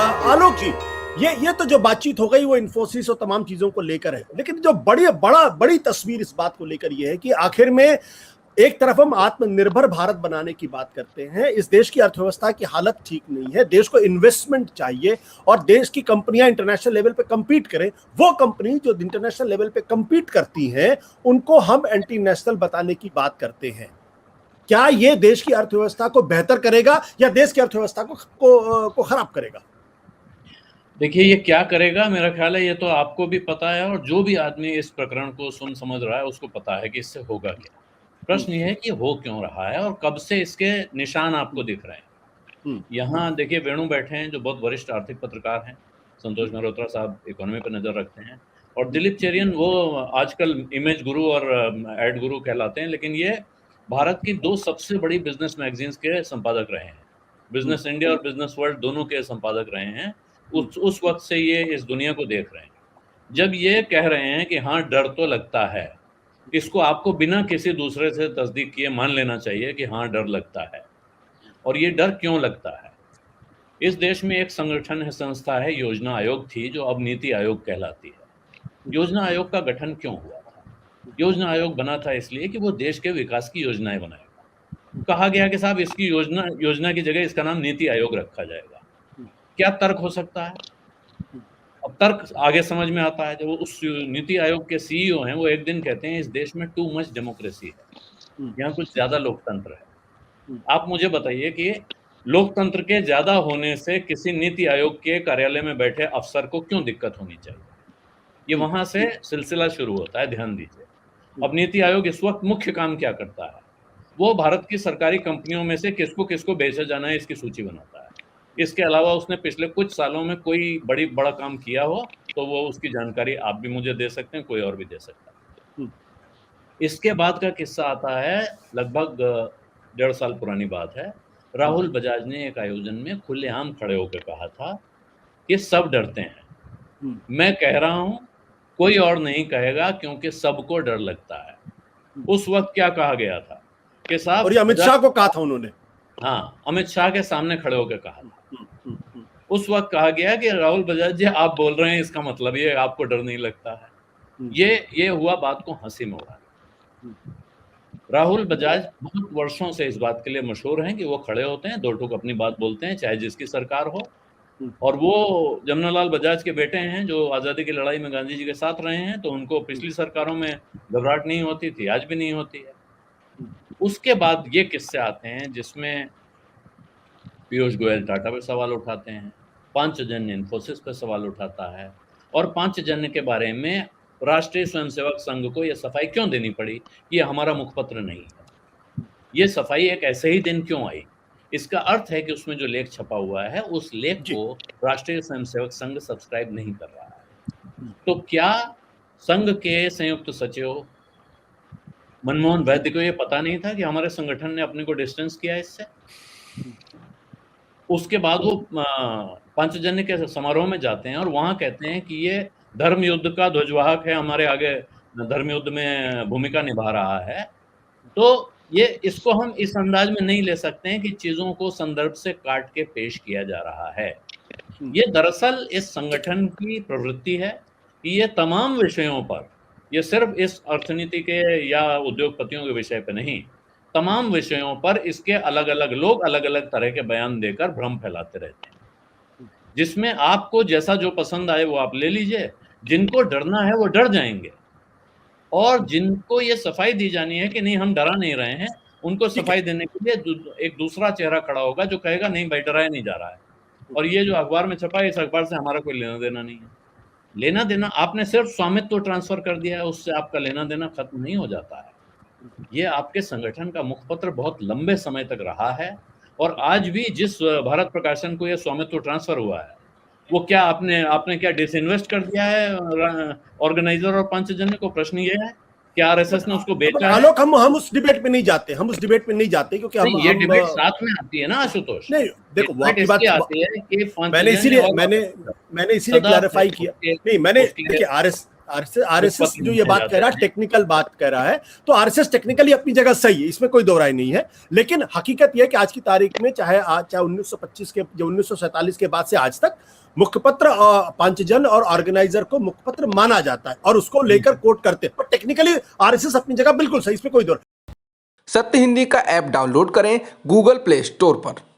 आलोक जी, ये तो जो बातचीत हो गई वो इन्फोसिस और तमाम चीजों को लेकर है, लेकिन जो बड़ी तस्वीर इस बात को लेकर ये है कि आखिर में एक तरफ हम आत्मनिर्भर भारत बनाने की बात करते हैं, इस देश की अर्थव्यवस्था की हालत ठीक नहीं है, देश को इन्वेस्टमेंट चाहिए और देश की कंपनियां इंटरनेशनल लेवल पे compete करें। वो कंपनी जो इंटरनेशनल लेवल पे compete करती हैं उनको हम एंटी नेशनल बताने की बात करते हैं। क्या ये देश की अर्थव्यवस्था को बेहतर करेगा या देश की अर्थव्यवस्था को खराब करेगा? देखिए, ये क्या करेगा, मेरा ख्याल है ये तो आपको भी पता है और जो भी आदमी इस प्रकरण को सुन समझ रहा है उसको पता है कि इससे होगा क्या। प्रश्न ये है कि हो क्यों रहा है और कब से इसके निशान आपको दिख रहे हैं। यहाँ देखिए, वेणु बैठे हैं जो बहुत वरिष्ठ आर्थिक पत्रकार हैं, संतोष मल्होत्रा साहब इकोनॉमी पर नजर रखते हैं, और दिलीप चेरियन वो आजकल इमेज गुरु और एड गुरु कहलाते हैं, लेकिन ये भारत की 2 सबसे बड़ी बिजनेस मैगजीन्स के संपादक रहे हैं। बिजनेस इंडिया और बिजनेस वर्ल्ड दोनों के संपादक रहे हैं। उस वक्त से ये इस दुनिया को देख रहे हैं। जब ये कह रहे हैं कि हाँ, डर तो लगता है, इसको आपको बिना किसी दूसरे से तस्दीक किए मान लेना चाहिए कि हाँ, डर लगता है। और ये डर क्यों लगता है? इस देश में एक संगठन है, संस्था है, योजना आयोग थी, जो अब नीति आयोग कहलाती है। योजना आयोग का गठन क्यों हुआ था? योजना आयोग बना था इसलिए कि वो देश के विकास की योजनाएं बनाएगा। कहा गया कि साहब, इसकी योजना की जगह इसका नाम नीति आयोग रखा जाएगा। क्या तर्क हो सकता है? अब तर्क आगे समझ में आता है। जब उस नीति आयोग के सीईओ हैं, वो एक दिन कहते हैं इस देश में टू मच डेमोक्रेसी है, यहाँ कुछ ज्यादा लोकतंत्र है। आप मुझे बताइए कि लोकतंत्र के ज्यादा होने से किसी नीति आयोग के कार्यालय में बैठे अफसर को क्यों दिक्कत होनी चाहिए? ये वहां से सिलसिला शुरू होता है, ध्यान दीजिए। अब नीति आयोग इस वक्त मुख्य काम क्या करता है? वो भारत की सरकारी कंपनियों में से किसको किसको बेचा जाना है इसकी सूची बनाता है। इसके अलावा उसने पिछले कुछ सालों में कोई बड़ा काम किया हो तो वो उसकी जानकारी आप भी मुझे दे सकते हैं, कोई और भी दे सकता है। इसके बाद का किस्सा आता है, लगभग 1.5 साल पुरानी बात है। राहुल बजाज ने एक आयोजन में खुलेआम खड़े होकर कहा था कि सब डरते हैं, मैं कह रहा हूं कोई और नहीं कहेगा क्योंकि सबको डर लगता है। उस वक्त क्या कहा गया था कि साहब, और ये अमित शाह को कहा था उन्होंने। हाँ, अमित शाह के सामने खड़े होकर कहा था। उस वक्त कहा गया कि राहुल बजाज जी, आप बोल रहे हैं इसका मतलब ये आपको डर नहीं लगता है। ये हुआ बात को हंसी में उड़ाना। राहुल बजाज बहुत वर्षों से इस बात के लिए मशहूर हैं कि वो खड़े होते हैं, दो टूक अपनी बात बोलते हैं, चाहे जिसकी सरकार हो। और वो जमनालाल बजाज के बेटे हैं जो आजादी की लड़ाई में गांधी जी के साथ रहे हैं, तो उनको पिछली सरकारों में घबराहट नहीं होती थी, आज भी नहीं होती है। उसके बाद ये किस्से आते हैं जिसमें पीयूष गोयल टाटा पे सवाल उठाते हैं, पांचजन्य इन्फोसिस पे सवाल उठाता है, और पांचजन्य के बारे में राष्ट्रीय स्वयंसेवक संघ को यह सफाई क्यों देनी पड़ी कि ये हमारा मुखपत्र नहीं है। ये सफाई एक ऐसे ही दिन क्यों आई? इसका अर्थ है कि उसमें जो लेख छपा हुआ है उस लेख को राष्ट्रीय स्वयंसेवक संघ सब्सक्राइब नहीं कर रहा है। तो क्या संघ के संयुक्त सचिव मनमोहन वैद्य को ये पता नहीं था कि हमारे संगठन ने अपने को डिस्टेंस किया इससे? उसके बाद वो पांचजन्य के समारोह में जाते हैं और वहां कहते हैं कि ये धर्म युद्ध का ध्वजवाहक है, हमारे आगे धर्म युद्ध में भूमिका निभा रहा है। तो ये इसको हम इस अंदाज में नहीं ले सकते हैं कि चीजों को संदर्भ से काट के पेश किया जा रहा है। ये दरअसल इस संगठन की प्रवृत्ति है कि ये तमाम विषयों पर, ये सिर्फ इस अर्थनीति के या उद्योगपतियों के विषय पे नहीं, तमाम विषयों पर इसके अलग अलग लोग अलग अलग तरह के बयान देकर भ्रम फैलाते रहते हैं, जिसमें आपको जैसा जो पसंद आए वो आप ले लीजिए। जिनको डरना है वो डर जाएंगे, और जिनको ये सफाई दी जानी है कि नहीं हम डरा नहीं रहे हैं, उनको सफाई देने के लिए एक दूसरा चेहरा खड़ा होगा जो कहेगा नहीं भाई, डराया नहीं जा रहा है, और ये जो अखबार में छपा है इस अखबार से हमारा कोई लेना देना नहीं है। लेना देना, आपने सिर्फ स्वामित्व ट्रांसफर कर दिया है, उससे आपका लेना देना खत्म नहीं हो जाता है। ये आपके संगठन का मुखपत्र बहुत लंबे समय तक रहा है, और आज भी जिस भारत प्रकाशन को यह स्वामित्व ट्रांसफर हुआ है, वो क्या आपने क्या डिसइन्वेस्ट कर दिया है ऑर्गेनाइजर और पांचजन्य को? प्रश्न ये है कि आरएसएस ने उसको बेचा है? आलोक, हम उस डिबेट में नहीं जाते, क्योंकि ये डिबेट साथ में आती है ना आशुतोष। नहीं, देखो वो आपकी बात आती है कि मैंने इसीलिए क्लैरिफाई किया। नहीं, मैंने देखिए आरएसएस जो ये बात कह रहा है, टेक्निकल बात कह रहा है, तो आरएसएस टेक्निकली अपनी जगह सही है, इसमें कोई दो राय नहीं है। लेकिन हकीकत यह है कि आज की तारीख में चाहे 1925 के, जो 1947 के बाद से आज तक मुखपत्र पांचजन और ऑर्गेनाइजर को मुखपत्र माना जाता है और उसको लेकर कोट करते हैं, पर टेक्निकली आरएसएस अपनी जगह बिल्कुल सही, इसमें कोई दो। सत्य हिंदी का ऐप डाउनलोड करें गूगल प्ले स्टोर पर।